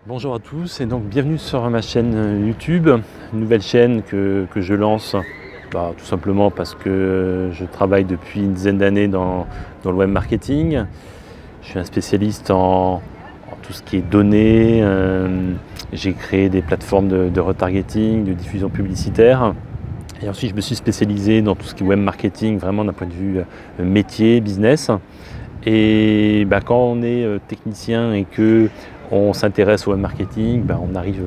Bonjour à tous et donc bienvenue sur ma chaîne YouTube, une nouvelle chaîne que je lance tout simplement parce que je travaille depuis une dizaine d'années dans le web marketing. Je suis un spécialiste en tout ce qui est données, j'ai créé des plateformes de retargeting, de diffusion publicitaire. Et ensuite je me suis spécialisé dans tout ce qui est web marketing, vraiment d'un point de vue métier, business. Et quand on est technicien et que on s'intéresse au web marketing, on arrive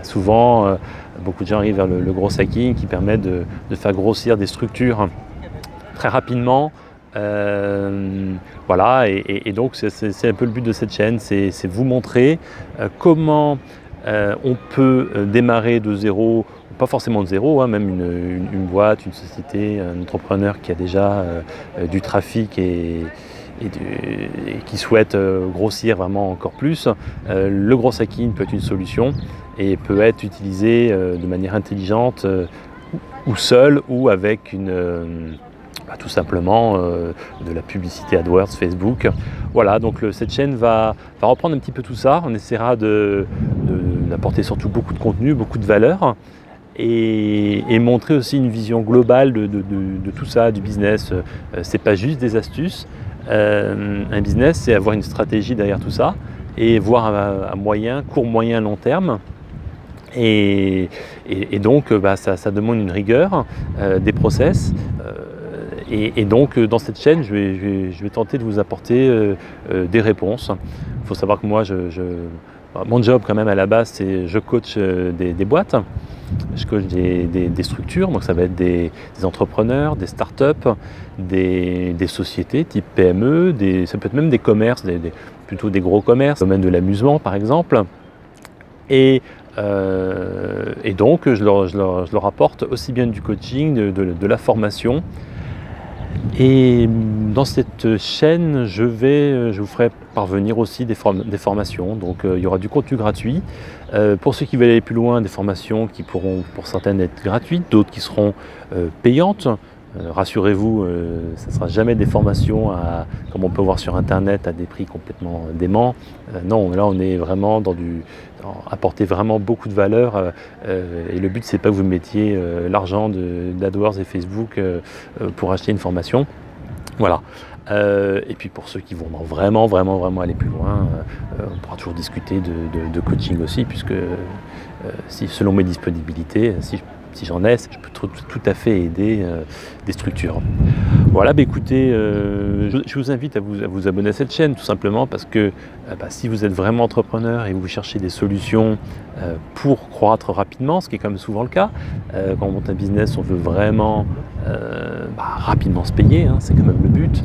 souvent, beaucoup de gens arrivent vers le gros hacking qui permet de faire grossir des structures très rapidement. Voilà, et donc c'est un peu le but de cette chaîne, c'est vous montrer comment on peut démarrer de zéro, pas forcément de zéro, même une boîte, une société, un entrepreneur qui a déjà du trafic et qui souhaite grossir vraiment encore plus. Le gros hacking peut être une solution et peut être utilisé de manière intelligente ou seul ou avec tout simplement de la publicité AdWords, Facebook. Voilà, donc cette chaîne va reprendre un petit peu tout ça. On essaiera d'apporter surtout beaucoup de contenu, beaucoup de valeur et montrer aussi une vision globale de tout ça, du business. C'est pas juste des astuces. Un business, c'est avoir une stratégie derrière tout ça et voir à moyen, court, moyen, long terme. Et donc, ça demande une rigueur, des process. Et donc, dans cette chaîne, je vais tenter de vous apporter des réponses. Il faut savoir que moi, mon job quand même à la base, c'est je coach des boîtes. Je coach des structures, donc ça va être des entrepreneurs, des startups, des sociétés type PME, ça peut être même des commerces, plutôt des gros commerces, domaine de l'amusement par exemple. Et donc je leur apporte aussi bien du coaching, de la formation. Et dans cette chaîne, je vous ferai parvenir aussi des formations. Donc il y aura du contenu gratuit. Pour ceux qui veulent aller plus loin, des formations qui pourront pour certaines être gratuites, d'autres qui seront payantes. Rassurez-vous, ce ne sera jamais des formations comme on peut voir sur internet à des prix complètement déments. Non, là on est vraiment apporter vraiment beaucoup de valeur et le but c'est pas que vous mettiez l'argent d'AdWords et Facebook pour acheter une formation. Voilà. Et puis pour ceux qui vont vraiment aller plus loin, on pourra toujours discuter de coaching aussi, puisque selon mes disponibilités, si j'en ai, je peux tout à fait aider des structures. Voilà, écoutez, je vous invite à vous abonner à cette chaîne, tout simplement parce que si vous êtes vraiment entrepreneur et vous cherchez des solutions pour croître rapidement, ce qui est quand même souvent le cas, quand on monte un business, on veut vraiment rapidement se payer, c'est quand même le but.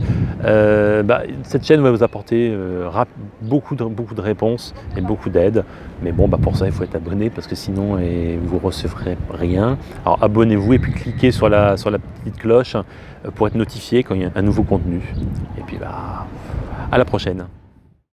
Cette chaîne va vous apporter beaucoup de réponses et beaucoup d'aide. Mais bon, pour ça, il faut être abonné parce que sinon, vous ne recevrez rien. Alors abonnez-vous et puis cliquez sur la petite cloche pour être notifié quand il y a un nouveau contenu. Et puis à la prochaine.